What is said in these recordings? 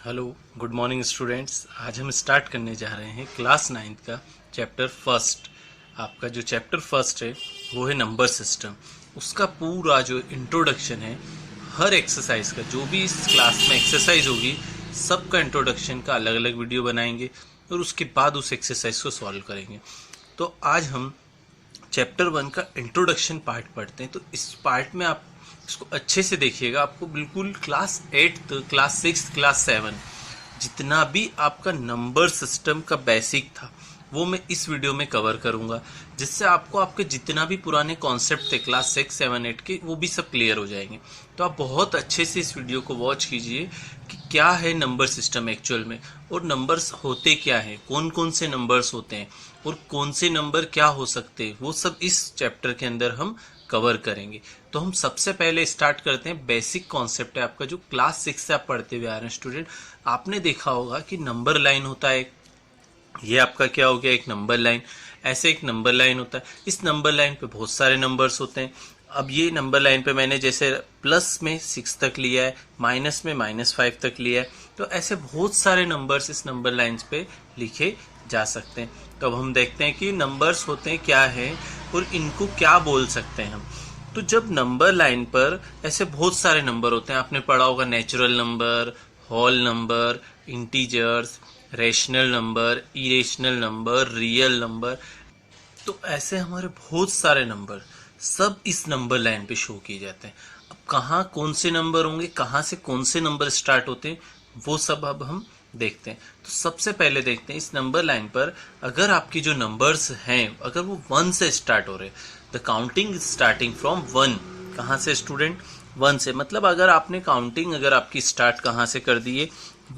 Hello, good morning students. आज हम start करने जा रहे हैं क्लास 9th का चैप्टर फर्स्ट। आपका जो चैप्टर फर्स्ट है वो है नंबर सिस्टम। उसका पूरा जो इंट्रोडक्शन है, हर एक्सरसाइज का, जो भी इस क्लास में एक्सरसाइज होगी सबका इंट्रोडक्शन का अलग अलग वीडियो बनाएंगे और उसके बाद उस एक्सरसाइज को सॉल्व करेंगे। तो आज हम चैप्टर 1 का इंट्रोडक्शन पार्ट पढ़ते हैं। तो इस पार्ट में आप इसको अच्छे से देखिएगा, आपको बिल्कुल क्लास 8, क्लास 6, क्लास 7 जितना भी आपका नंबर सिस्टम का बेसिक था वो मैं इस वीडियो में कवर करूंगा, जिससे आपको आपके जितना भी पुराने कॉन्सेप्ट थे क्लास 6, 7, 8 के, वो भी सब क्लियर हो जाएंगे। तो आप बहुत अच्छे से इस वीडियो को वॉच कीजिए कि क्या है नंबर सिस्टम एक्चुअल में, और नंबर्स होते क्या हैं, कौन कौन से नंबर्स होते हैं और कौन से नंबर क्या हो सकते हैं, वो सब इस चैप्टर के अंदर हम कवर करेंगे। तो हम सबसे पहले स्टार्ट करते हैं। बेसिक कॉन्सेप्ट है आपका जो क्लास 6 से आप पढ़ते हुए आ रहे हैं स्टूडेंट। आपने देखा होगा कि नंबर लाइन होता है, ये आपका क्या हो गया, एक नंबर लाइन। ऐसे एक नंबर लाइन होता है, इस नंबर लाइन पे बहुत सारे नंबर्स होते हैं। अब ये नंबर लाइन पे मैंने जैसे प्लस में 6 तक लिया है, माइनस में -5 तक लिया है, तो ऐसे बहुत सारे नंबर्स इस नंबर लाइंस पे लिखे जा सकते हैं। तो अब हम देखते हैं कि नंबर्स होते हैं क्या है और इनको क्या बोल सकते हैं हम। तो जब नंबर लाइन पर ऐसे बहुत सारे नंबर होते हैं, आपने पढ़ा होगा natural number, whole number, integers, rational number, irrational number, real number, तो ऐसे हमारे बहुत सारे नंबर सब इस नंबर लाइन पे शो किए जाते हैं। अब कहाँ कौन से नंबर होंगे, कहाँ से कौन से नंबर स्टार्ट होते हैं, वो सब अब हम देखते हैं। तो सबसे पहले देखते हैं इस नंबर लाइन पर अगर आपकी जो नंबर्स हैं अगर वो 1 से स्टार्ट हो रहे, द काउंटिंग स्टार्टिंग फ्रॉम 1। कहाँ से स्टूडेंट? 1 से। मतलब अगर आपने काउंटिंग अगर आपकी स्टार्ट कहाँ से कर दी है?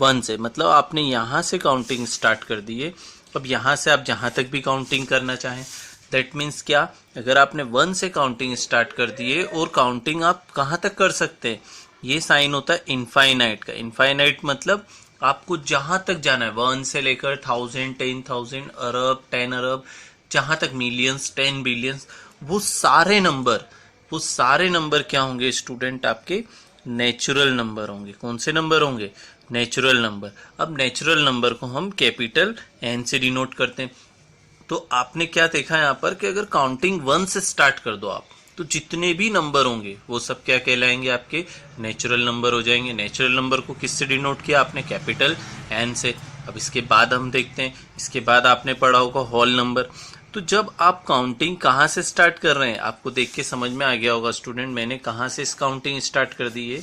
1 से। मतलब आपने यहाँ से काउंटिंग स्टार्ट कर दी है। अब यहाँ से आप जहाँ तक भी काउंटिंग करना चाहें, दैट मीन्स क्या, अगर आपने 1 से काउंटिंग स्टार्ट कर दिए और काउंटिंग आप कहाँ तक कर सकते हैं, ये साइन होता है इनफाइनाइट का। इनफाइनाइट मतलब आपको जहाँ तक जाना है, 1 से लेकर 1000, 10,000, अरब, 10 अरब, जहाँ तक मिलियंस, 10 बिलियंस, वो सारे नंबर क्या होंगे स्टूडेंट? आपके नेचुरल नंबर होंगे। कौन से नंबर होंगे? Natural number. अब नेचुरल नंबर को हम कैपिटल एन से डिनोट करते हैं। तो आपने क्या देखा यहाँ पर कि अगर काउंटिंग 1 से स्टार्ट कर दो आप, तो जितने भी नंबर होंगे वो सब क्या कहलाएंगे? आपके नेचुरल नंबर हो जाएंगे। नेचुरल नंबर को किससे डिनोट किया आपने? कैपिटल एन से। अब इसके बाद हम देखते हैं, इसके बाद आपने पढ़ा होगा होल नंबर। तो जब आप काउंटिंग कहाँ से स्टार्ट कर रहे हैं, आपको देख के समझ में आ गया होगा स्टूडेंट, मैंने कहाँ से इस काउंटिंग स्टार्ट कर दी है।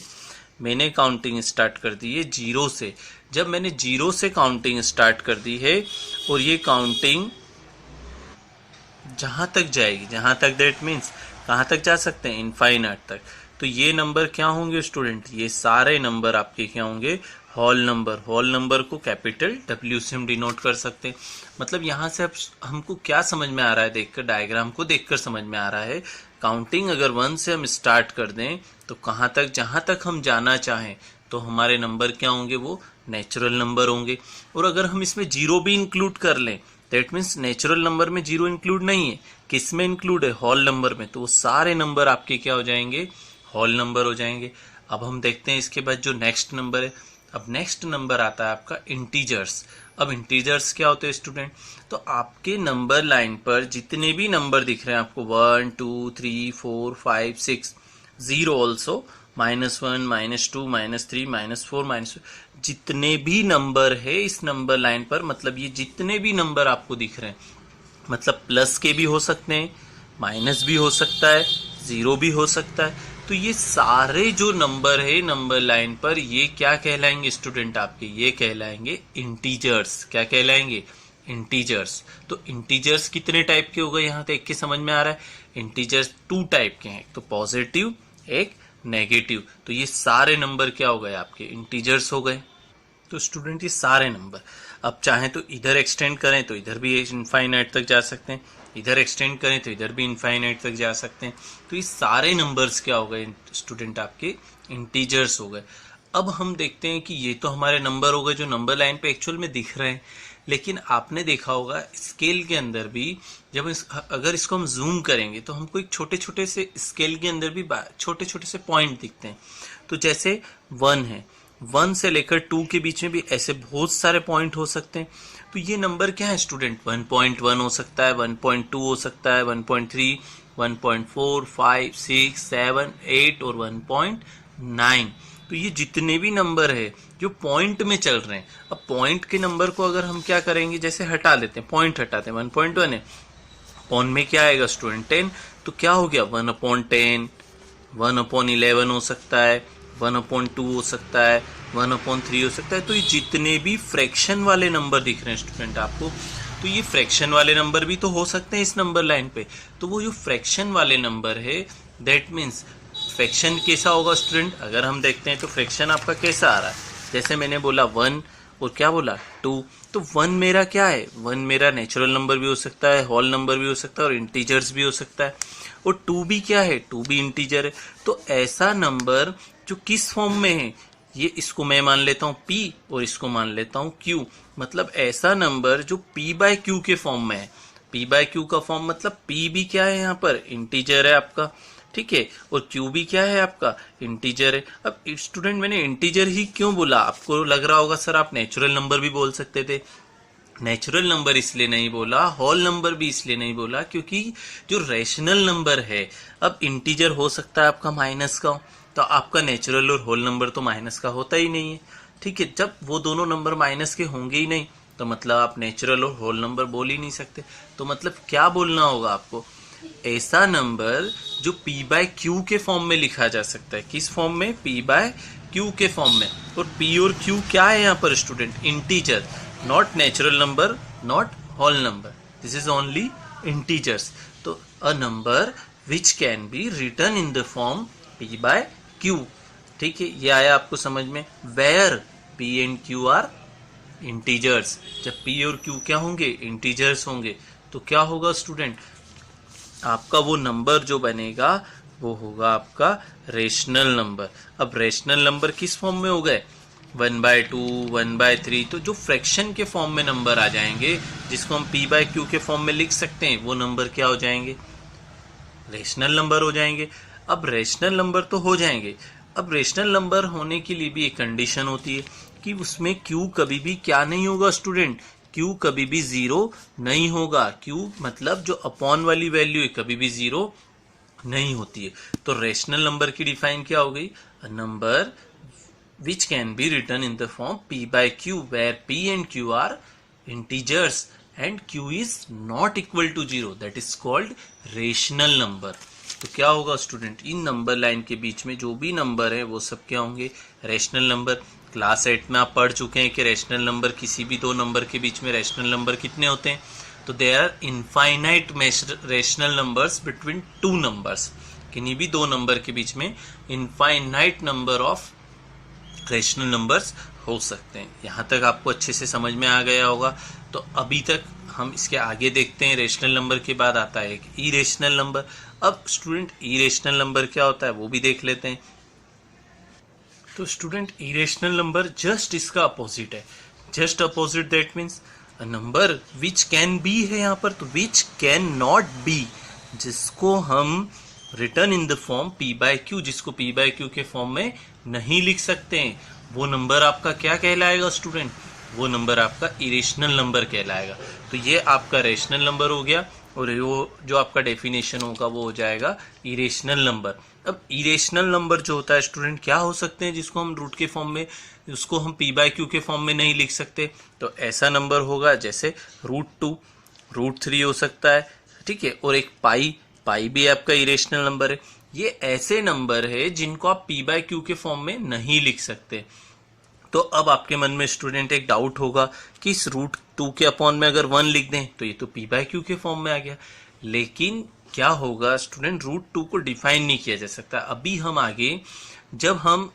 मैंने काउंटिंग स्टार्ट कर दी है 0 से। जब मैंने 0 से काउंटिंग स्टार्ट कर दी है और ये काउंटिंग जहां तक जाएगी, जहां तक दैट मीन्स कहां तक जा सकते हैं? इनफाइनाइट तक। तो ये नंबर क्या होंगे स्टूडेंट? ये सारे नंबर आपके क्या होंगे? Whole number. होल नंबर को कैपिटल डब्ल्यू से हम डिनोट कर सकते हैं। मतलब यहाँ से अब हमको क्या समझ में आ रहा है, देखकर डायग्राम को देखकर समझ में आ रहा है, काउंटिंग अगर 1 से हम स्टार्ट कर दें तो कहाँ तक, जहाँ तक हम जाना चाहें, तो हमारे नंबर क्या होंगे? वो नेचुरल नंबर होंगे। और अगर हम इसमें 0 भी इंक्लूड कर लें, दैट मीन्स नेचुरल नंबर में 0 इंक्लूड नहीं है, किस में इंक्लूड है? होल नंबर में। तो वो सारे नंबर आपके क्या हो जाएंगे? होल नंबर हो जाएंगे। अब हम देखते हैं इसके बाद जो नेक्स्ट नंबर है। अब नेक्स्ट नंबर आता है आपका इंटीजर्स। अब इंटीजर्स क्या होते हैं स्टूडेंट? तो आपके नंबर लाइन पर जितने भी नंबर दिख रहे हैं आपको, 1, 2, 3, 4, 5, 6, 0 ऑल्सो, -1, -2, -3, -4, जितने भी नंबर है इस नंबर लाइन पर, मतलब ये जितने भी नंबर आपको दिख रहे हैं, मतलब प्लस के भी हो सकते हैं, माइनस भी हो सकता है, 0 भी हो सकता है। तो ये सारे जो नंबर है नंबर लाइन पर, ये क्या कहलाएंगे स्टूडेंट? आपके ये कहलाएंगे इंटीजर्स। क्या कहलाएंगे? इंटीजर्स। तो इंटीजर्स कितने टाइप के हो गए यहाँ देख के समझ में आ रहा है? इंटीजर्स 2 टाइप के हैं, तो पॉजिटिव, एक नेगेटिव। तो ये सारे नंबर क्या हो गए? आपके इंटीजर्स हो गए। तो स्टूडेंट ये सारे नंबर अब चाहें तो इधर एक्सटेंड करें तो इधर भी इनफाइनाइट तक जा सकते हैं, इधर एक्सटेंड करें तो इधर भी इनफाइनाइट तक जा सकते हैं। तो ये सारे नंबर्स क्या हो गए स्टूडेंट? आपके इंटीजर्स हो गए। अब हम देखते हैं कि ये तो हमारे नंबर हो गए जो नंबर लाइन पे एक्चुअल में दिख रहे हैं, लेकिन आपने देखा होगा स्केल के अंदर भी, जब अगर इसको हम जूम करेंगे तो हमको एक छोटे छोटे से स्केल के अंदर भी छोटे छोटे से पॉइंट दिखते हैं। तो जैसे 1 है, 1 से लेकर 2 के बीच में भी ऐसे बहुत सारे पॉइंट हो सकते हैं। तो ये नंबर क्या है स्टूडेंट, 1.1 हो सकता है, 1.2 हो सकता है, 1.3, 1.4, 5, 6, 7, 8 और 1.9। तो ये जितने भी नंबर है जो पॉइंट में चल रहे हैं, अब पॉइंट के नंबर को अगर हम क्या करेंगे, जैसे हटा देते हैं, पॉइंट हटाते हैं, 1.1 है, पॉइंट में क्या आएगा स्टूडेंट 10, तो क्या हो गया 1/10, 1/11 हो सकता है, 1/2 हो सकता है, 1/3 हो सकता है। तो ये जितने भी फ्रैक्शन वाले नंबर दिख रहे हैं स्टूडेंट आपको, तो ये फ्रैक्शन वाले नंबर भी तो हो सकते हैं इस नंबर लाइन पे। तो वो जो फ्रैक्शन वाले नंबर है, दैट मीन्स फ्रैक्शन कैसा होगा स्टूडेंट, अगर हम देखते हैं तो फ्रैक्शन आपका कैसा आ रहा है, जैसे मैंने बोला 1 और क्या बोला 2, तो 1 मेरा क्या है, 1 मेरा नेचुरल नंबर भी हो सकता है, होल नंबर भी हो सकता है और इंटीजर्स भी हो सकता है, और 2 भी क्या है, 2 भी इंटीजर है। तो ऐसा नंबर जो किस फॉर्म में है, ये इसको मैं मान लेता हूँ P और इसको मान लेता हूँ Q, मतलब ऐसा नंबर जो P/Q के फॉर्म में है। P/Q का फॉर्म मतलब P भी क्या है, यहाँ पर इंटीजर है आपका, ठीक है, और Q भी क्या है आपका, इंटीजर है। अब स्टूडेंट मैंने इंटीजर ही क्यों बोला, आपको लग रहा होगा सर आप नेचुरल नंबर भी बोल सकते थे। नेचुरल नंबर इसलिए नहीं बोला, होल नंबर भी इसलिए नहीं बोला, क्योंकि जो रेशनल नंबर है, अब इंटीजर हो सकता है आपका माइनस का, तो आपका नेचुरल और होल नंबर तो माइनस का होता ही नहीं है, ठीक है। जब वो दोनों नंबर माइनस के होंगे ही नहीं, तो मतलब आप नेचुरल और होल नंबर बोल ही नहीं सकते। तो मतलब क्या बोलना होगा आपको, ऐसा नंबर जो P/Q के फॉर्म में लिखा जा सकता है। किस फॉर्म में, P/Q के फॉर्म में। और P और Q क्या है यहाँ पर student, integer, not natural number, not whole number, this is only integers. तो a number which can be written in the form P/Q, ठीक है, ये आया आपको समझ में। Where P and Q are integers, जब P और Q क्या होंगे, इंटीजर्स होंगे, तो क्या होगा स्टूडेंट, आपका वो नंबर जो बनेगा वो होगा आपका रेशनल नंबर। अब रेशनल नंबर किस फॉर्म में हो गए, 1/2, 1/3, तो जो फ्रैक्शन के फॉर्म में नंबर आ जाएंगे, जिसको हम P/Q के फॉर्म में लिख सकते हैं, वो नंबर क्या हो जाएंगे, रेशनल नंबर हो जाएंगे। अब रेशनल नंबर तो हो जाएंगे, अब रेशनल नंबर होने के लिए भी एक कंडीशन होती है कि उसमें Q कभी भी क्या नहीं होगा स्टूडेंट, Q कभी भी 0 नहीं होगा। Q मतलब जो अपॉन वाली वैल्यू है कभी भी 0 नहीं होती है। तो रेशनल नंबर की डिफाइन क्या हो गई, a number which can be written in the form P/Q where P and Q are integers and Q is not equal to 0, that is called rational number। तो क्या होगा स्टूडेंट, इन number line के बीच में जो भी नंबर है वो सब क्या होंगे, रेशनल नंबर। क्लास 8 में आप पढ़ चुके हैं कि रेशनल नंबर, किसी भी दो नंबर के बीच में रेशनल नंबर कितने होते हैं, तो they are infinite rational numbers between two numbers, किन्हीं भी दो नंबर के बीच में infinite number of rational numbers हो सकते हैं। यहाँ तक आपको अच्छे से समझ में आ गया होगा। तो अभी तक हम इसके आगे देखते हैं, रेशनल नंबर के बाद आता है एक इरेशनल नंबर। अब स्टूडेंट इरेशनल नंबर क्या होता है वो भी देख लेते हैं। तो स्टूडेंट इरेशनल नंबर जस्ट इसका अपोजिट है, just opposite, that means a number which can B है यहाँ पर, तो विच कैन नॉट बी, जिसको हम return in the form P/Q, जिसको P/Q के फॉर्म में नहीं लिख सकते हैं, वो नंबर आपका क्या कहलाएगा स्टूडेंट, वो नंबर आपका इरेशनल नंबर कहलाएगा। तो ये आपका रेशनल नंबर हो गया, और वो जो आपका डेफिनेशन होगा वो हो जाएगा इरेशनल नंबर। अब इरेशनल नंबर जो होता है स्टूडेंट क्या हो सकते हैं, जिसको हम रूट के फॉर्म में, उसको हम P/Q के फॉर्म में नहीं लिख सकते, तो ऐसा नंबर होगा जैसे √2, √3 हो सकता है, ठीक है, और एक पाई भी आपका इरेशनल नंबर है। ये ऐसे नंबर है जिनको आप P/Q के फॉर्म में नहीं लिख सकते। तो अब आपके मन में स्टूडेंट एक डाउट होगा कि इस √2 के अपॉन में अगर 1 लिख दें तो ये तो P/Q के फॉर्म में आ गया, लेकिन क्या होगा स्टूडेंट, √2 को डिफाइन नहीं किया जा सकता। अभी हम आगे जब हम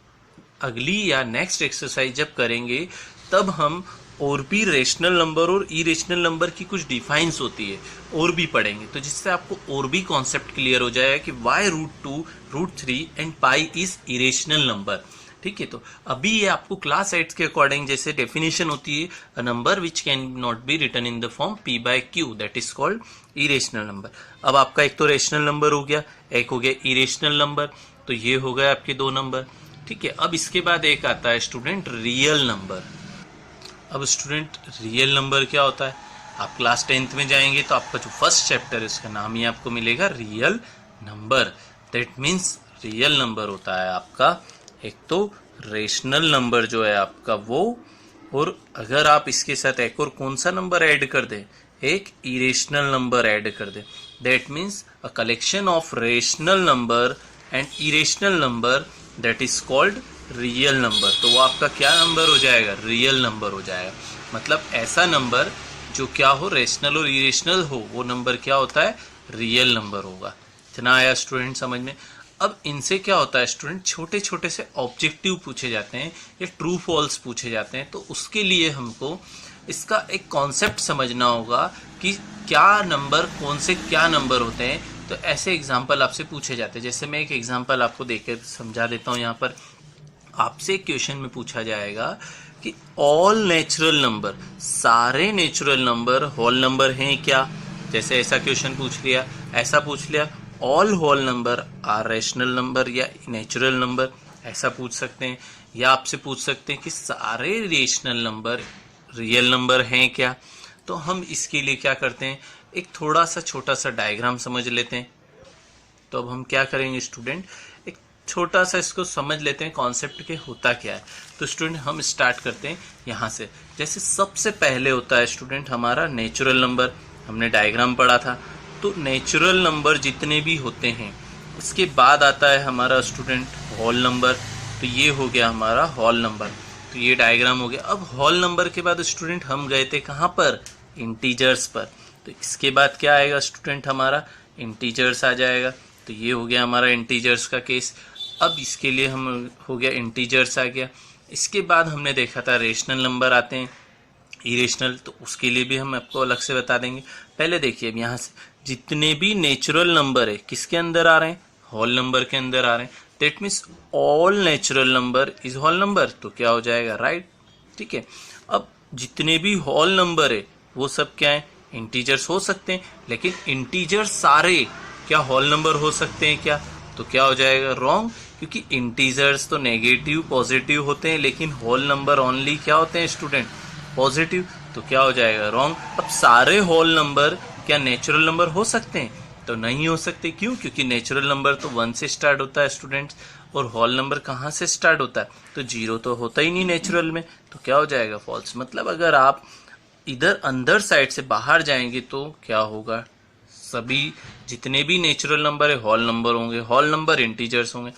अगली या नेक्स्ट एक्सरसाइज जब करेंगे, तब हम और भी रेशनल नंबर और इरेशनल नंबर की कुछ डिफाइंस होती है और भी पढ़ेंगे, तो जिससे आपको और भी कॉन्सेप्ट क्लियर हो जाएगा कि why √2, √3 and pi is irrational number, ठीक है। तो अभी ये आपको क्लास 8 के अकॉर्डिंग जैसे डेफिनेशन होती है, a number which can not be written in the form P/Q, that is called irrational number. अब आपका एक तो रेशनल नंबर हो गया, एक हो गया इरेशनल नंबर, तो ये हो गए आपके दो नंबर। ठीक है। अब इसके बाद एक आता है स्टूडेंट रियल नंबर। अब स्टूडेंट रियल नंबर क्या होता है, आप क्लास 10th में जाएंगे तो आपका जो फर्स्ट चैप्टर है उसका नाम ही आपको मिलेगा real number. That means real number होता है आपका एक तो रेशनल नंबर जो है आपका वो, और अगर आप इसके साथ एक और कौन सा नंबर ऐड कर दें, एक इरेशनल नंबर ऐड कर दें, that means a collection of rational number and irrational number, that is called real number. तो वो आपका क्या नंबर हो जाएगा, रियल नंबर हो जाएगा। मतलब ऐसा नंबर जो क्या हो, रेशनल और इरेशनल हो, वो नंबर क्या होता है, रियल नंबर होगा। इतना आया स्टूडेंट समझ में। अब इनसे क्या होता है स्टूडेंट, छोटे छोटे से ऑब्जेक्टिव पूछे जाते हैं या ट्रू फॉल्स पूछे जाते हैं। तो उसके लिए हमको इसका एक कॉन्सेप्ट समझना होगा कि क्या नंबर, कौन से क्या नंबर होते हैं। तो ऐसे एग्जाम्पल आपसे पूछे जाते हैं। जैसे मैं एक एग्जाम्पल आपको देकर समझा देता हूँ। यहाँ पर आपसे क्वेश्चन में पूछा जाएगा कि ऑल नेचुरल नंबर, सारे नेचुरल नंबर होल नंबर हैं क्या। जैसे ऐसा क्वेश्चन पूछ लिया, ऐसा पूछ लिया all whole number are rational number या नेचुरल नंबर, ऐसा पूछ सकते हैं। या आपसे पूछ सकते हैं कि सारे रेशनल नंबर रियल नंबर हैं क्या। तो हम इसके लिए क्या करते हैं, एक थोड़ा सा छोटा सा डायग्राम समझ लेते हैं। तो अब हम क्या करेंगे स्टूडेंट, एक छोटा सा इसको समझ लेते हैं कॉन्सेप्ट के होता क्या है। तो स्टूडेंट हम स्टार्ट करते हैं यहाँ से। जैसे सबसे पहले होता है स्टूडेंट हमारा नेचुरल नंबर, हमने डायग्राम पढ़ा था। तो नेचुरल नंबर जितने भी होते हैं, इसके बाद आता है हमारा स्टूडेंट होल नंबर। तो ये हो गया हमारा होल नंबर, तो ये डायग्राम हो गया। अब होल नंबर के बाद स्टूडेंट हम गए थे कहाँ पर, इंटीजर्स पर। तो इसके बाद क्या आएगा स्टूडेंट, हमारा इंटीजर्स आ जाएगा। तो ये हो गया हमारा इंटीजर्स का केस। अब इसके लिए हम हो गया इंटीजर्स आ गया। इसके बाद हमने देखा था रेशनल नंबर आते हैं, इरेशनल, तो उसके लिए भी हम आपको अलग से बता देंगे। पहले देखिए अब यहाँ से जितने भी नेचुरल नंबर है किसके अंदर आ रहे हैं, होल नंबर के अंदर आ रहे हैं। That means all natural number is whole number. तो क्या हो जाएगा, राइट, ठीक है। अब जितने भी होल नंबर है वो सब क्या है, इंटीजर्स हो सकते हैं। लेकिन इंटीजर सारे क्या होल नंबर हो सकते हैं क्या, तो क्या हो जाएगा, रॉन्ग। क्योंकि इंटीजर्स तो नेगेटिव पॉजिटिव होते हैं, लेकिन होल नंबर ओनली क्या होते हैं स्टूडेंट, पॉजिटिव। तो क्या हो जाएगा, रॉन्ग। अब सारे होल नंबर क्या नेचुरल नंबर हो सकते हैं, तो नहीं हो सकते। क्यों, क्योंकि नेचुरल नंबर तो 1 से स्टार्ट होता है स्टूडेंट्स, और होल नंबर कहाँ से स्टार्ट होता है, तो 0 तो होता ही नहीं नेचुरल में। तो क्या हो जाएगा, फॉल्स। मतलब अगर आप इधर अंदर साइड से बाहर जाएंगे तो क्या होगा, सभी जितने भी नेचुरल नंबर है होल नंबर होंगे, होल नंबर इंटीजर्स होंगे।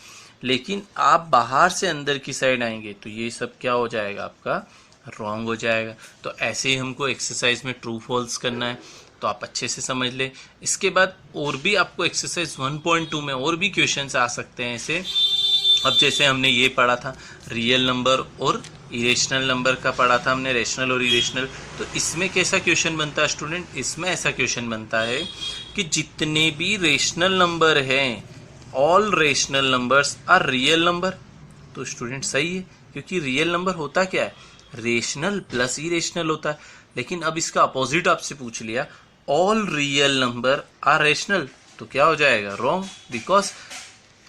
लेकिन आप बाहर से अंदर की साइड आएंगे तो ये सब क्या हो जाएगा, आपका रॉन्ग हो जाएगा। तो ऐसे ही हमको एक्सरसाइज में ट्रू फॉल्स करना है, तो आप अच्छे से समझ लें। इसके बाद और भी आपको एक्सरसाइज 1.2 में और भी क्वेश्चंस आ सकते हैं ऐसे। अब जैसे हमने ये पढ़ा था रियल नंबर और इरेशनल नंबर का पढ़ा था हमने, रेशनल और इरेशनल। तो इसमें कैसा क्वेश्चन बनता है स्टूडेंट, इसमें ऐसा क्वेश्चन बनता है कि जितने भी रेशनल नंबर हैं, all rational numbers are real number. तो स्टूडेंट सही है, क्योंकि रियल नंबर होता क्या है, रेशनल प्लस इरेशनल होता है। लेकिन अब इसका अपोजिट आपसे पूछ लिया, all real number are rational, तो क्या हो जाएगा, wrong, because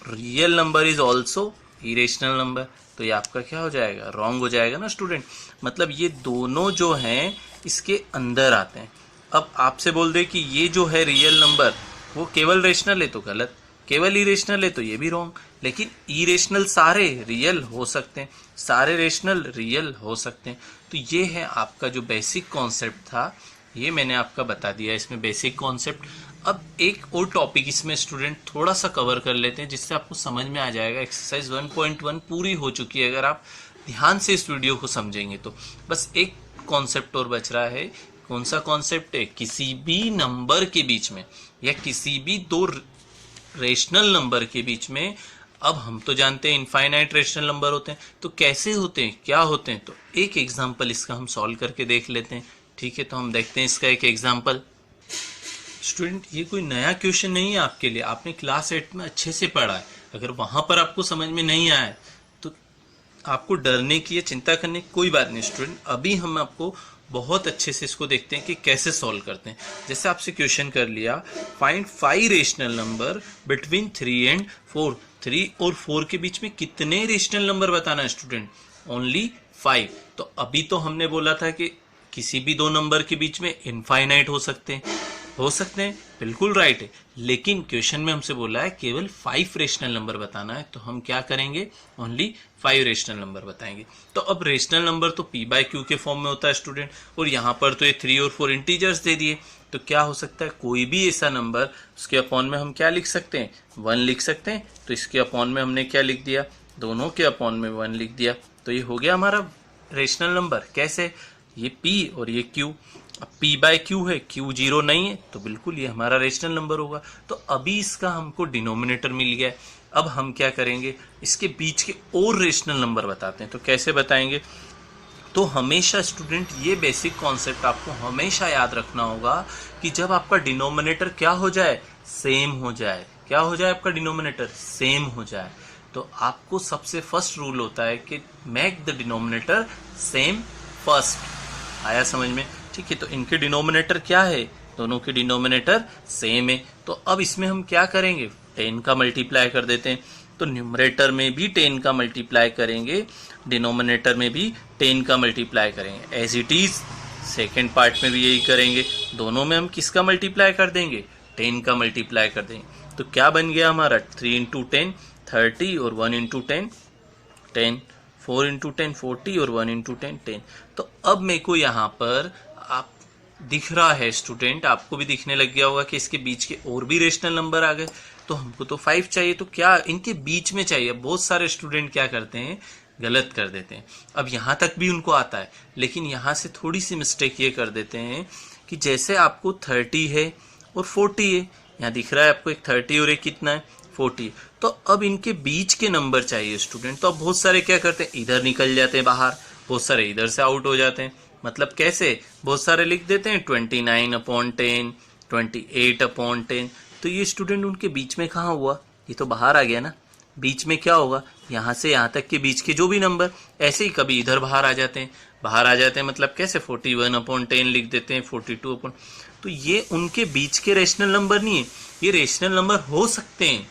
real number is also irrational number. तो ये आपका क्या हो जाएगा, रॉन्ग हो जाएगा ना स्टूडेंट। मतलब ये दोनों जो हैं इसके अंदर आते हैं। अब आपसे बोल दे कि ये जो है रियल नंबर वो केवल रेशनल है, तो गलत। केवल इरेशनल है तो ये भी रॉन्ग। लेकिन इरेशनल सारे रियल हो सकते हैं, सारे रेशनल रियल हो सकते हैं। तो ये है आपका जो बेसिक कॉन्सेप्ट था, ये मैंने आपका बता दिया इसमें बेसिक कॉन्सेप्ट। अब एक और टॉपिक इसमें स्टूडेंट थोड़ा सा कवर कर लेते हैं, जिससे आपको समझ में आ जाएगा। एक्सरसाइज 1.1 पूरी हो चुकी है, अगर आप ध्यान से इस वीडियो को समझेंगे तो। बस एक कॉन्सेप्ट और बच रहा है। कौन सा कॉन्सेप्ट है, किसी भी नंबर के बीच में या किसी भी दो रेशनल नंबर के बीच में, अब हम तो जानते हैं इनफाइनाइट रेशनल नंबर होते हैं, तो कैसे होते हैं, क्या होते हैं। तो एक एग्जांपल इसका हम सॉल्व करके देख लेते हैं, ठीक है। तो हम देखते हैं इसका एक एग्जांपल। स्टूडेंट ये कोई नया क्वेश्चन नहीं है आपके लिए, आपने क्लास 8 में अच्छे से पढ़ा है। अगर वहां पर आपको समझ में नहीं आया तो आपको डरने की या चिंता करने की कोई बात नहीं स्टूडेंट। अभी हम आपको बहुत अच्छे से इसको देखते हैं कि कैसे सॉल्व करते हैं। जैसे आपसे क्वेश्चन कर लिया, find 5 rational number between 3 and 4 3 और 4 के बीच में कितने रेशनल नंबर बताना है स्टूडेंट? ओनली 5। तो अभी तो हमने बोला था कि किसी भी दो नंबर के बीच में इनफाइनाइट हो सकते हैं, बिल्कुल राइट है। लेकिन क्वेश्चन में हमसे बोला है केवल 5 रेशनल नंबर बताना है, तो हम क्या करेंगे? ओनली 5 रेशनल नंबर बताएंगे। तो अब रेशनल नंबर तो p बाय क्यू के फॉर्म में होता है स्टूडेंट, और यहाँ पर तो ये 3 और 4 इंटीजर्स दे दिए, तो क्या हो सकता है? कोई भी ऐसा नंबर, उसके अपॉन में हम क्या लिख सकते हैं? 1 लिख सकते हैं। तो इसके अपॉन में हमने क्या लिख दिया? दोनों के अपॉन में 1 लिख दिया। तो ये हो गया हमारा रेशनल नंबर। कैसे? ये p और ये q। अब p बाय क्यू है, q 0 नहीं है, तो बिल्कुल ये हमारा रेशनल नंबर होगा। तो अभी इसका हमको डिनोमिनेटर मिल गया है। अब हम क्या करेंगे? इसके बीच के और रेशनल नंबर बताते हैं। तो कैसे बताएंगे? तो हमेशा स्टूडेंट ये बेसिक कॉन्सेप्ट आपको हमेशा याद रखना होगा कि जब आपका डिनोमिनेटर क्या हो जाए? सेम हो जाए। क्या हो जाए? आपका डिनोमिनेटर सेम हो जाए। तो आपको सबसे फर्स्ट रूल होता है कि make the denominator same first. आया समझ में? ठीक है, तो इनके डिनोमिनेटर क्या है? दोनों के डिनोमिनेटर सेम है। तो अब इसमें हम क्या करेंगे? 10 का मल्टीप्लाई कर देते हैं। तो न्यूमरेटर में भी 10 का मल्टीप्लाई करेंगे, डिनोमिनेटर में भी 10 का मल्टीप्लाई करेंगे। As it is second part में भी यही करेंगे। दोनों में हम किसका मल्टीप्लाई कर देंगे? 10 का मल्टीप्लाई कर देंगे। तो क्या बन गया हमारा? 3 इंटू 10 30 और 1 इंटू 10 10, 4 इंटू 10 40 और 1 इंटू 10 10। तो अब मेरे को यहाँ पर आप दिख रहा है स्टूडेंट, आपको भी दिखने लग गया होगा कि इसके बीच के और भी रेशनल नंबर आ गए। तो हमको तो 5 चाहिए, तो क्या इनके बीच में चाहिए? बहुत सारे स्टूडेंट क्या करते हैं? गलत कर देते हैं। अब यहाँ तक भी उनको आता है, लेकिन यहाँ से थोड़ी सी मिस्टेक ये कर देते हैं कि जैसे आपको 30 है और 40 है, यहाँ दिख रहा है आपको एक 30 और एक कितना है? 40। तो अब इनके बीच के नंबर चाहिए स्टूडेंट। तो अब बहुत सारे क्या करते हैं? इधर निकल जाते हैं बाहर, बहुत सारे इधर से आउट हो जाते हैं। मतलब कैसे? बहुत सारे लिख देते हैं 29/10, 28/10। तो ये स्टूडेंट उनके बीच में कहाँ हुआ? ये तो बाहर आ गया ना। बीच में क्या होगा? यहाँ से यहाँ तक के बीच के जो भी नंबर, ऐसे ही कभी इधर बाहर आ जाते हैं। मतलब कैसे? 41/10 लिख देते हैं, 42 तो ये उनके बीच के रेशनल नंबर नहीं है। ये रेशनल नंबर हो सकते हैं,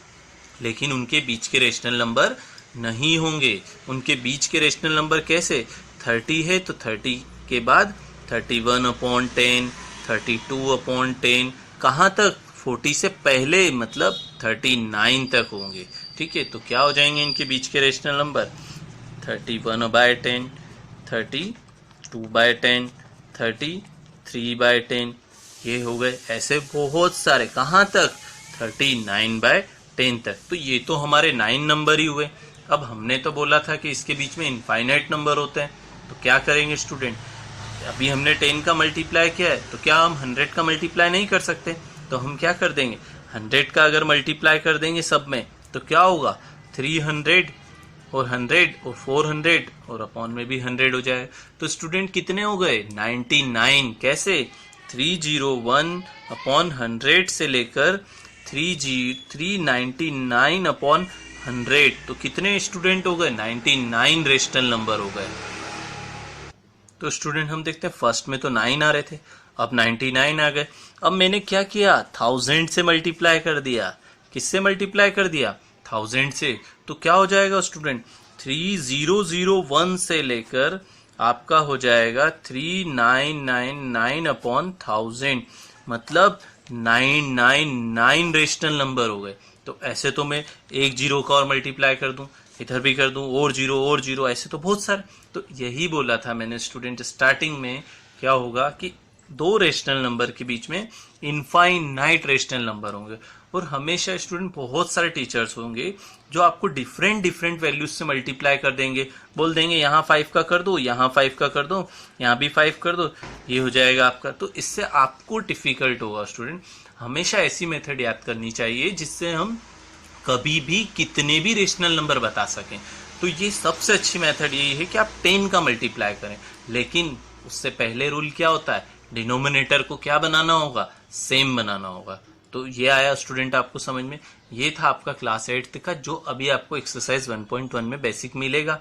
लेकिन उनके बीच के रेशनल नंबर नहीं होंगे। उनके बीच के रेशनल नंबर कैसे? 30 है तो 30 के बाद 31/10, 32/10, कहाँ तक? 40 से पहले, मतलब 39 तक होंगे। ठीक है, तो क्या हो जाएंगे इनके बीच के रेशनल नंबर? 31/10, 32/10, 33/10, ये हो गए। ऐसे बहुत सारे, कहाँ तक? 39/10 तक। तो ये तो हमारे 9 नंबर ही हुए। अब हमने तो बोला था कि इसके बीच में इनफाइनाइट नंबर होते हैं। तो क्या करेंगे स्टूडेंट? अभी हमने 10 का मल्टीप्लाई किया है, तो क्या हम 100 का मल्टीप्लाई नहीं कर सकते? तो हम क्या कर देंगे? 100 का अगर मल्टीप्लाई कर देंगे सब में, तो क्या होगा? 300 और 100 और 400 और अपॉन में भी 100 हो जाए। तो स्टूडेंट कितने हो गए? 99। कैसे? 301/100 से लेकर 399/100। तो कितने स्टूडेंट हो गए? 99 रेशनल नंबर हो गए। तो स्टूडेंट हम देखते हैं फर्स्ट में तो 9 आ रहे थे, अब 99 आ गए। अब मैंने क्या किया? 1000 से मल्टीप्लाई कर दिया। किससे मल्टीप्लाई कर दिया? 1000 से। तो क्या हो जाएगा स्टूडेंट? 3001 से लेकर आपका हो जाएगा 3999/1000, मतलब 999 रेशनल नंबर हो गए। तो ऐसे तो मैं एक जीरो का और मल्टीप्लाई कर दूं, इधर भी कर दूं, और जीरो, ऐसे तो बहुत सारे। तो यही बोला था मैंने स्टूडेंट स्टार्टिंग में, क्या होगा कि दो रेशनल नंबर के बीच में इनफाइनाइट रेशनल नंबर होंगे। और हमेशा स्टूडेंट बहुत सारे टीचर्स होंगे जो आपको डिफरेंट वैल्यूज से मल्टीप्लाई कर देंगे, बोल देंगे यहाँ 5 का कर दो, यहाँ 5 का कर दो, यहाँ भी 5 कर दो, ये हो जाएगा आपका। तो इससे आपको डिफिकल्ट होगा स्टूडेंट। हमेशा ऐसी मेथड याद करनी चाहिए जिससे हम कभी भी कितने भी रेशनल नंबर बता सकें। तो ये सबसे अच्छी मेथड यही है कि आप 10 का मल्टीप्लाई करें, लेकिन उससे पहले रूल क्या होता है? डिनोमिनेटर को क्या बनाना होगा? सेम बनाना होगा। तो ये आया स्टूडेंट आपको समझ में। ये था आपका क्लास 8 का, जो अभी आपको एक्सरसाइज 1.1 में बेसिक मिलेगा।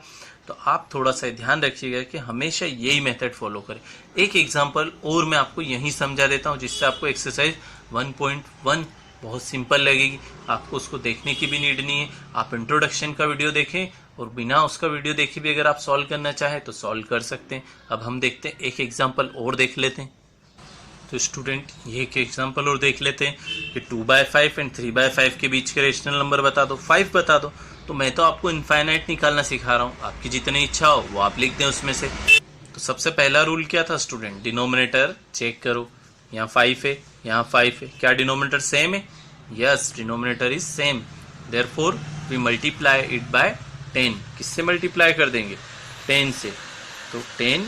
तो आप थोड़ा सा ध्यान रखिएगा कि हमेशा यही मेथड फॉलो करें। एक एग्जांपल और मैं आपको यहीं समझा देता हूँ, जिससे आपको एक्सरसाइज 1.1 बहुत सिंपल लगेगी, आपको उसको देखने की भी नीड नहीं है। आप इंट्रोडक्शन का वीडियो देखें और बिना उसका वीडियो देखे भी अगर आप सॉल्व करना चाहें तो सॉल्व कर सकते हैं। अब हम देखते हैं एक एग्जाम्पल और देख लेते हैं। तो स्टूडेंट ये एक एग्जाम्पल और देख लेते हैं कि 2/5 एंड 3/5 के बीच के रेशनल नंबर बता दो, 5 बता दो। तो मैं तो आपको इनफाइनाइट निकालना सिखा रहा हूँ, आपकी जितनी इच्छा हो वो आप लिख दें उसमें से। तो सबसे पहला रूल क्या था स्टूडेंट, डिनोमिनेटर चेक करो, यहाँ 5 है, यहाँ 5 है, क्या डिनोमिनेटर सेम है? Yes, denominator is same, therefore we multiply it by 10। किससे मल्टीप्लाई कर देंगे? 10 से। तो 10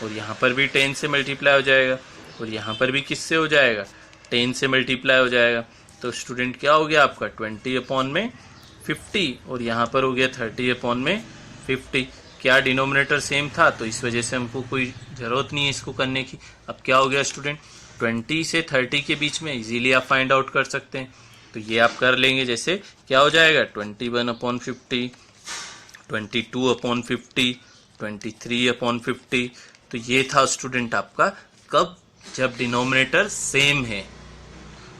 और यहाँ पर भी 10 से मल्टीप्लाई हो जाएगा और यहाँ पर भी किससे हो जाएगा? 10 से मल्टीप्लाई हो जाएगा। तो स्टूडेंट क्या हो गया आपका 20/50 और यहाँ पर हो गया 30/50। क्या डिनोमिनेटर सेम था? तो इस वजह से हमको कोई ज़रूरत नहीं है इसको करने की। अब क्या हो गया स्टूडेंट, 20 से 30 के बीच में इजीली आप फाइंड आउट कर सकते हैं। तो ये आप कर लेंगे, जैसे क्या हो जाएगा 21/50, 22/50, 23/50। तो ये था स्टूडेंट आपका कब, जब डिनोमिनेटर सेम है।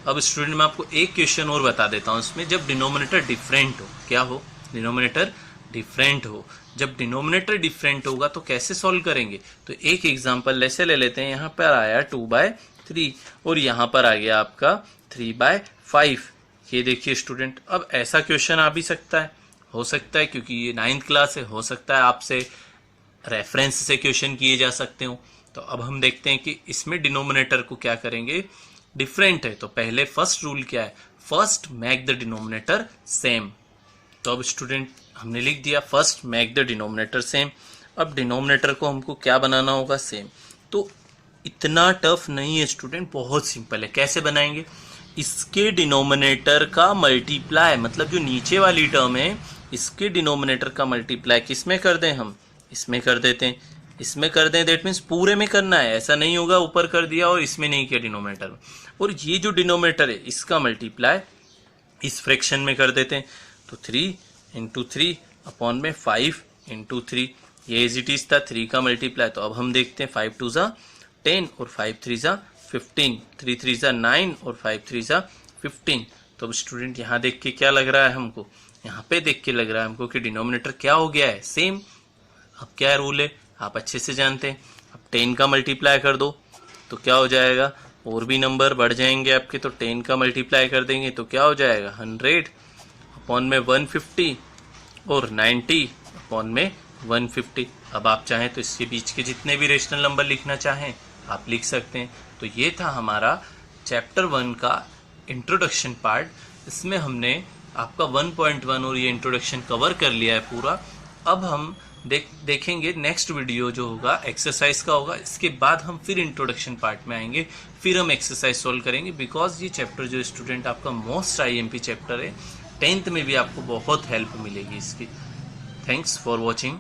अब स्टूडेंट मैं आपको एक क्वेश्चन और बता देता हूँ इसमें, जब डिनोमिनेटर डिफरेंट हो, क्या हो? डिनोमिनेटर डिफरेंट हो। जब डिनोमिनेटर डिफरेंट होगा तो कैसे सॉल्व करेंगे? तो एक एग्जांपल ऐसे ले लेते हैं, यहाँ पर आया 2/3 और यहाँ पर आ गया आपका 3/5। ये देखिए स्टूडेंट, अब ऐसा क्वेश्चन आ भी सकता है, हो सकता है क्योंकि ये 9th क्लास है, हो सकता है आपसे रेफरेंस से क्वेश्चन किए जा सकते हो। तो अब हम देखते हैं कि इसमें डिनोमिनेटर को क्या करेंगे, डिफरेंट है। तो पहले फर्स्ट रूल क्या है, first make the denominator same. तो अब स्टूडेंट हमने लिख दिया first make the denominator same. अब डिनोमिनेटर को हमको क्या बनाना होगा, सेम। तो इतना टफ नहीं है स्टूडेंट, बहुत सिंपल है। कैसे बनाएंगे, इसके डिनोमिनेटर का मल्टीप्लाई, मतलब जो नीचे वाली टर्म है इसके डिनोमिनेटर का मल्टीप्लाई किस में कर दें, हम इसमें कर देते हैं, इसमें कर दें। दैट मीन्स पूरे में करना है, ऐसा नहीं होगा ऊपर कर दिया और इसमें नहीं किया डिनोमिनेटर में। और ये जो डिनोमिनेटर है इसका मल्टीप्लाई इस फ्रैक्शन में कर देते हैं। तो 3 × 3/5 × 3, ये एज इट इज था 3 का मल्टीप्लाई। तो अब हम देखते हैं 5 2 = 10 और 5 3 = 15, 3 3 = 9 और 5 3 = 15। तो अब स्टूडेंट यहाँ देख के क्या लग रहा है हमको, यहाँ पे देख के लग रहा है हमको कि डिनोमिनेटर क्या हो गया है, सेम। अब क्या रूल है आप अच्छे से जानते हैं। अब 10 का मल्टीप्लाई कर दो तो क्या हो जाएगा, और भी नंबर बढ़ जाएंगे आपके। तो 10 का मल्टीप्लाई कर देंगे तो क्या हो जाएगा 100/150 और 90/150। अब आप चाहें तो इसके बीच के जितने भी रेशनल नंबर लिखना चाहें आप लिख सकते हैं। तो ये था हमारा चैप्टर 1 का इंट्रोडक्शन पार्ट। इसमें हमने आपका 1.1 और ये इंट्रोडक्शन कवर कर लिया है पूरा। अब हम देखेंगे नेक्स्ट वीडियो जो होगा एक्सरसाइज का होगा। इसके बाद हम फिर इंट्रोडक्शन पार्ट में आएंगे, फिर हम एक्सरसाइज सॉल्व करेंगे। बिकॉज ये चैप्टर जो स्टूडेंट आपका मोस्ट IMP चैप्टर है, 10th में भी आपको बहुत हेल्प मिलेगी इसकी। Thanks for watching.